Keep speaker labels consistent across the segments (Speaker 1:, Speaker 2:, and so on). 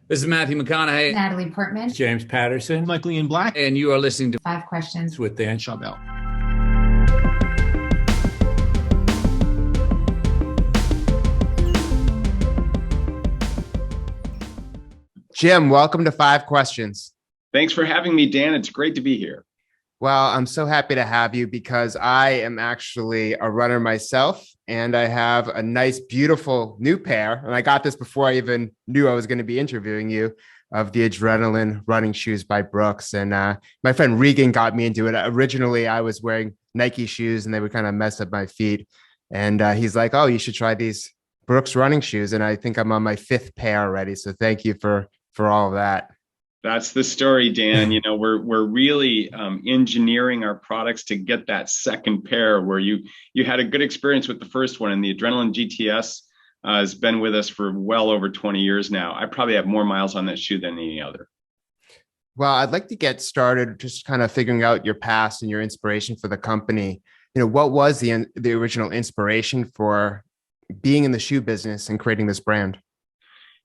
Speaker 1: This is Matthew McConaughey,
Speaker 2: Natalie Portman.
Speaker 3: James Patterson,
Speaker 4: Michael Ian Black
Speaker 1: and you are listening to
Speaker 2: Five questions
Speaker 3: with Dan
Speaker 4: Schawbel.
Speaker 5: Jim, welcome to Five Questions.
Speaker 6: Thanks for having me, Dan. It's great to be here.
Speaker 5: Well, I'm so happy to have you because I am actually a runner myself, and I have a nice, beautiful new pair. And I got this before I even knew I was going to be interviewing you, of the Adrenaline running shoes by Brooks. And my friend Regan got me into it. Originally, I was wearing Nike shoes and they would kind of mess up my feet. And he's like, "Oh, you should try these Brooks running shoes." And I think I'm on my fifth pair already. So thank you for all of that.
Speaker 6: That's the story, Dan. You know, we're really engineering our products to get that second pair where you had a good experience with the first one, and the Adrenaline GTS has been with us for well over 20 years now. I probably have more miles on that shoe than any other.
Speaker 5: Well, I'd like to get started just kind of figuring out your past and your inspiration for the company. What was the original inspiration for being in the shoe business and creating this brand?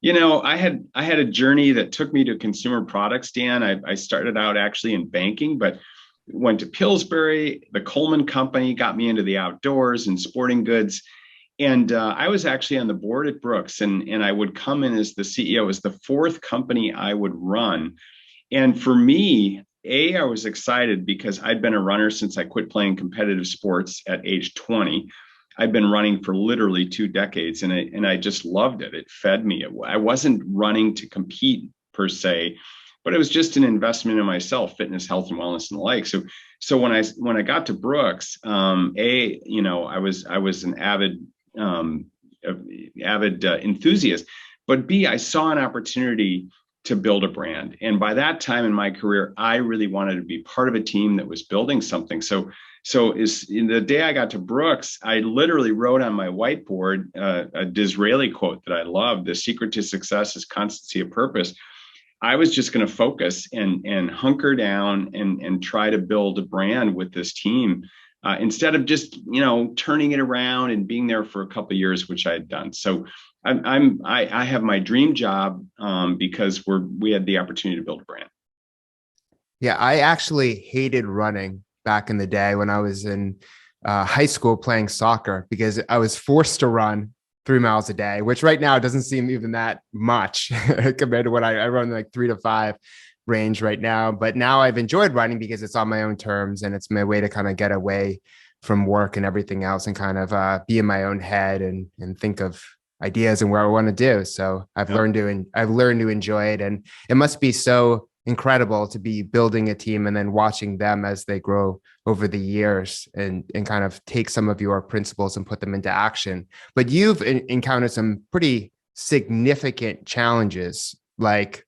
Speaker 6: You know, I had a journey that took me to consumer products, Dan. I started out actually in banking, but went to Pillsbury. The Coleman Company got me into the outdoors and sporting goods. And I was actually on the board at Brooks, and I would come in as the CEO. It was the fourth company I would run. And for me, I was excited because I'd been a runner since I quit playing competitive sports at age 20. I've been running for literally 2 decades, and I just loved it. It fed me. I wasn't running to compete per se, but it was just an investment in myself, fitness, health, and wellness, and the like. So when I got to Brooks, I was an avid enthusiast, but B, I saw an opportunity to build a brand. And by that time in my career, I really wanted to be part of a team that was building something. So is in the day I got to Brooks, I literally wrote on my whiteboard a Disraeli quote that I loved: "The secret to success is constancy of purpose." I was just going to focus and hunker down and try to build a brand with this team instead of just turning it around and being there for a couple of years, which I had done. So I have my dream job because we had the opportunity to build a brand.
Speaker 5: Yeah, I actually hated running back in the day when I was in high school playing soccer, because I was forced to run 3 miles a day, which right now doesn't seem even that much compared to what I run, like 3 to 5 range right now. But now I've enjoyed running because it's on my own terms, and it's my way to kind of get away from work and everything else and kind of be in my own head and think of ideas and where I want to do. So I've learned to enjoy it, and it must be so incredible to be building a team and then watching them as they grow over the years and kind of take some of your principles and put them into action. But you've encountered some pretty significant challenges, like,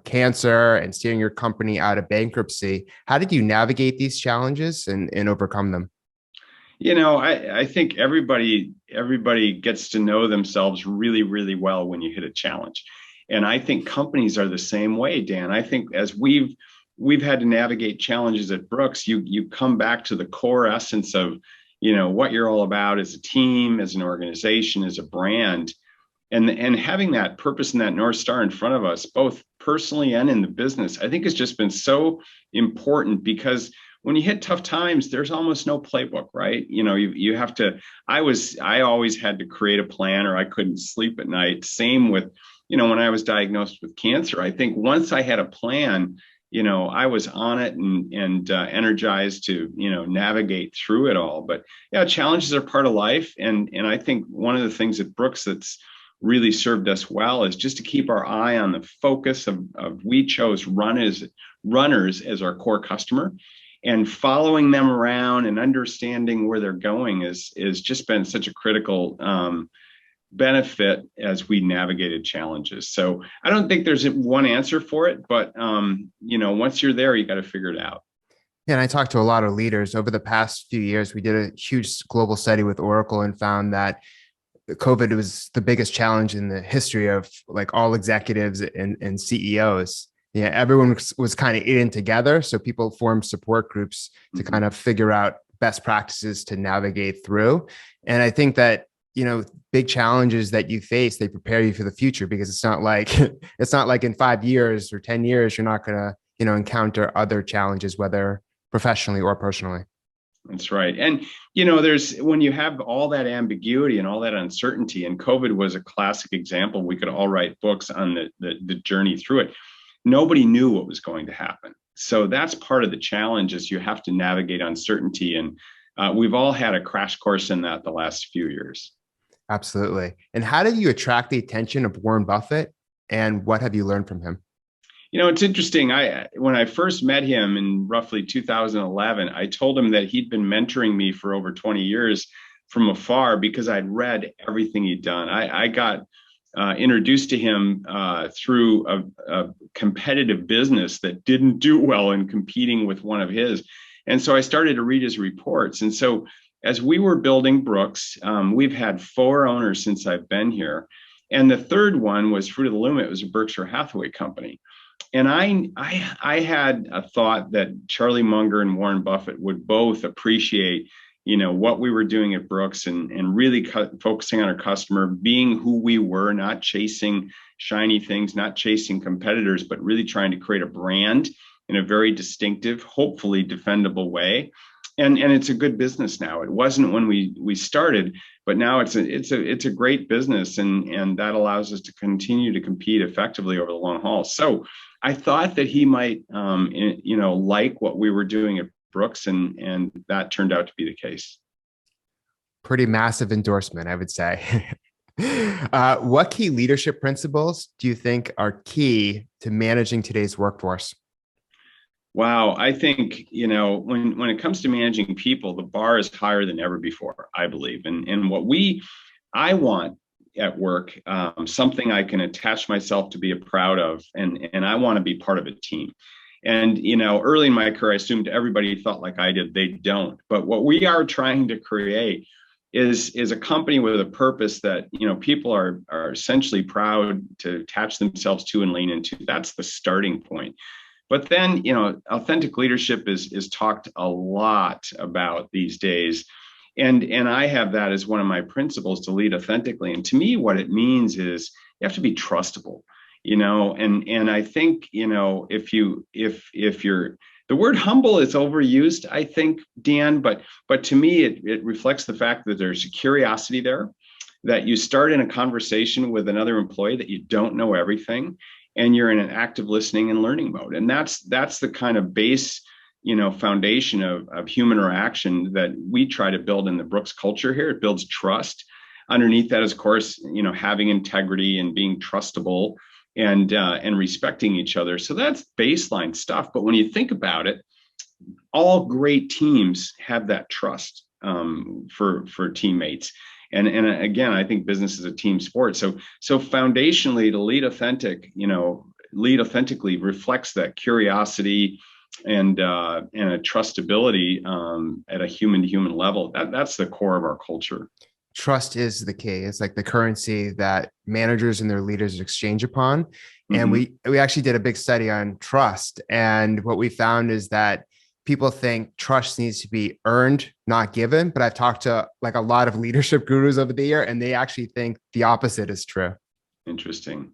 Speaker 5: cancer and steering your company out of bankruptcy. How did you navigate these challenges and overcome them?
Speaker 6: I think everybody gets to know themselves really, really well when you hit a challenge. And I think companies are the same way, Dan. I think as we've had to navigate challenges at Brooks, you come back to the core essence of, what you're all about as a team, as an organization, as a brand, and having that purpose and that North Star in front of us, both personally and in the business, I think has just been so important, because when you hit tough times, there's almost no playbook, right? You have to, I always had to create a plan, or I couldn't sleep at night. Same with, when I was diagnosed with cancer. I think once I had a plan, I was on it and energized to, navigate through it all. But yeah, challenges are part of life. And I think one of the things at Brooks that's really served us well is just to keep our eye on the focus of we chose runners as our core customer, and following them around and understanding where they're going is just been such a critical benefit as we navigated challenges. So I don't think there's one answer for it, but once you're there, you got to figure it out.
Speaker 5: Yeah, and I talked to a lot of leaders over the past few years. We did a huge global study with Oracle and found that COVID was the biggest challenge in the history of like all executives and CEOs. Yeah, everyone was kind of in together. So people formed support groups to kind of figure out best practices to navigate through. And I think that big challenges that you face, they prepare you for the future, because it's not like in 5 years or 10 years, you're not going to, encounter other challenges, whether professionally or personally.
Speaker 6: That's right. And, there's when you have all that ambiguity and all that uncertainty, and COVID was a classic example. We could all write books on the journey through it. Nobody knew what was going to happen. So that's part of the challenge, is you have to navigate uncertainty. And we've all had a crash course in that the last few years.
Speaker 5: Absolutely. And how did you attract the attention of Warren Buffett, and what have you learned from him?
Speaker 6: It's interesting. When I first met him in roughly 2011, I told him that he'd been mentoring me for over 20 years from afar, because I'd read everything he'd done. I got introduced to him through a competitive business that didn't do well in competing with one of his. And so I started to read his reports. And so as we were building Brooks, we've had 4 owners since I've been here. And the third one was Fruit of the Loom. It was a Berkshire Hathaway company. And I had a thought that Charlie Munger and Warren Buffett would both appreciate, what we were doing at Brooks, and really focusing on our customer, being who we were, not chasing shiny things, not chasing competitors, but really trying to create a brand in a very distinctive, hopefully defendable way. And it's a good business now. It wasn't when we started, but now it's a great business, and that allows us to continue to compete effectively over the long haul. So I thought that he might, like what we were doing at Brooks, and that turned out to be the case.
Speaker 5: Pretty massive endorsement, I would say. What key leadership principles do you think are key to managing today's workforce?
Speaker 6: Wow, I think, when it comes to managing people, the bar is higher than ever before, I believe. And what I want at work, something I can attach myself to be proud of, and I want to be part of a team. And, early in my career, I assumed everybody thought like I did. They don't. But what we are trying to create is a company with a purpose that, people are essentially proud to attach themselves to and lean into. That's the starting point. But then, authentic leadership is talked a lot about these days. And I have that as one of my principles, to lead authentically. And to me, what it means is you have to be trustable, and I think, if you're, the word humble is overused, I think, Dan, but to me, it reflects the fact that there's a curiosity there, that you start in a conversation with another employee that you don't know everything, and you're in an active listening and learning mode. And that's the kind of base, foundation of human interaction that we try to build in the Brooks culture here. It builds trust. Underneath that is, of course, having integrity and being trustable, and respecting each other. So that's baseline stuff. But when you think about it, all great teams have that trust for teammates. And again, I think business is a team sport. So foundationally, to lead authentically reflects that curiosity and a trustability at a human to human level. That's the core of our culture.
Speaker 5: Trust is the key. It's like the currency that managers and their leaders exchange upon. And we actually did a big study on trust. And what we found is that people think trust needs to be earned, not given. But I've talked to like a lot of leadership gurus over the year, and they actually think the opposite is true.
Speaker 6: Interesting.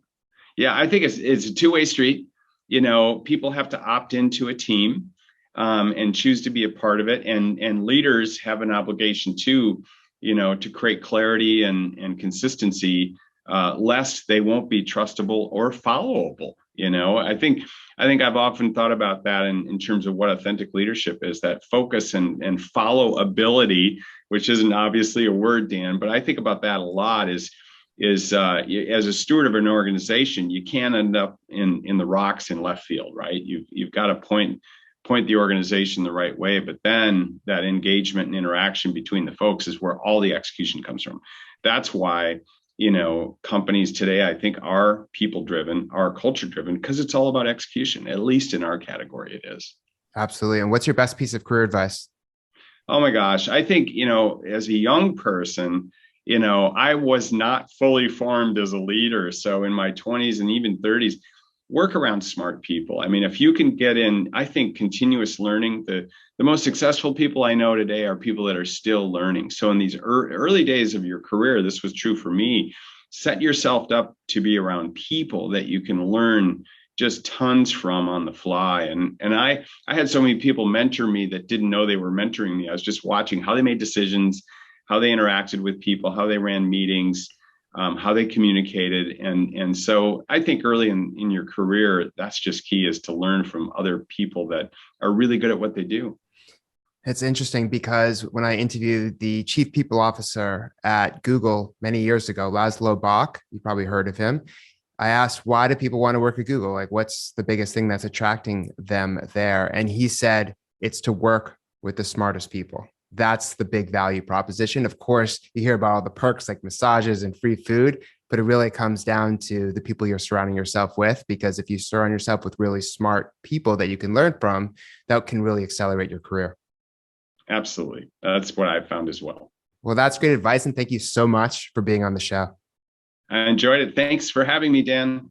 Speaker 6: Yeah, I think it's a two-way street. People have to opt into a team and choose to be a part of it. And leaders have an obligation too, to create clarity and consistency, lest they won't be trustable or followable. I think I've often thought about that in terms of what authentic leadership is, that focus and follow ability, which isn't obviously a word, Dan, but I think about that a lot is as a steward of an organization, you can't end up in the rocks in left field, right? You've got to point the organization the right way, but then that engagement and interaction between the folks is where all the execution comes from. That's why, companies today, I think, are people driven, are culture driven, because it's all about execution. At least in our category, it is.
Speaker 5: Absolutely. And what's your best piece of career advice?
Speaker 6: Oh my gosh. I think, as a young person, I was not fully formed as a leader. So in my 20s and even 30s, work around smart people. I mean, if you can get in, I think continuous learning, the most successful people I know today are people that are still learning. So in these early days of your career, this was true for me, set yourself up to be around people that you can learn just tons from on the fly. And I had so many people mentor me that didn't know they were mentoring me. I was just watching how they made decisions, how they interacted with people, how they ran meetings, how they communicated. And so I think early in your career, that's just key, is to learn from other people that are really good at what they do.
Speaker 5: It's interesting because when I interviewed the chief people officer at Google many years ago, Laszlo Bock, you probably heard of him. I asked, why do people want to work at Google? Like, what's the biggest thing that's attracting them there? And he said, it's to work with the smartest people. That's the big value proposition. Of course, you hear about all the perks like massages and free food, but it really comes down to the people you're surrounding yourself with, because if you surround yourself with really smart people that you can learn from, that can really accelerate your career.
Speaker 6: Absolutely. That's what I've found as well.
Speaker 5: Well, that's great advice. And thank you so much for being on the show.
Speaker 6: I enjoyed it. Thanks for having me, Dan.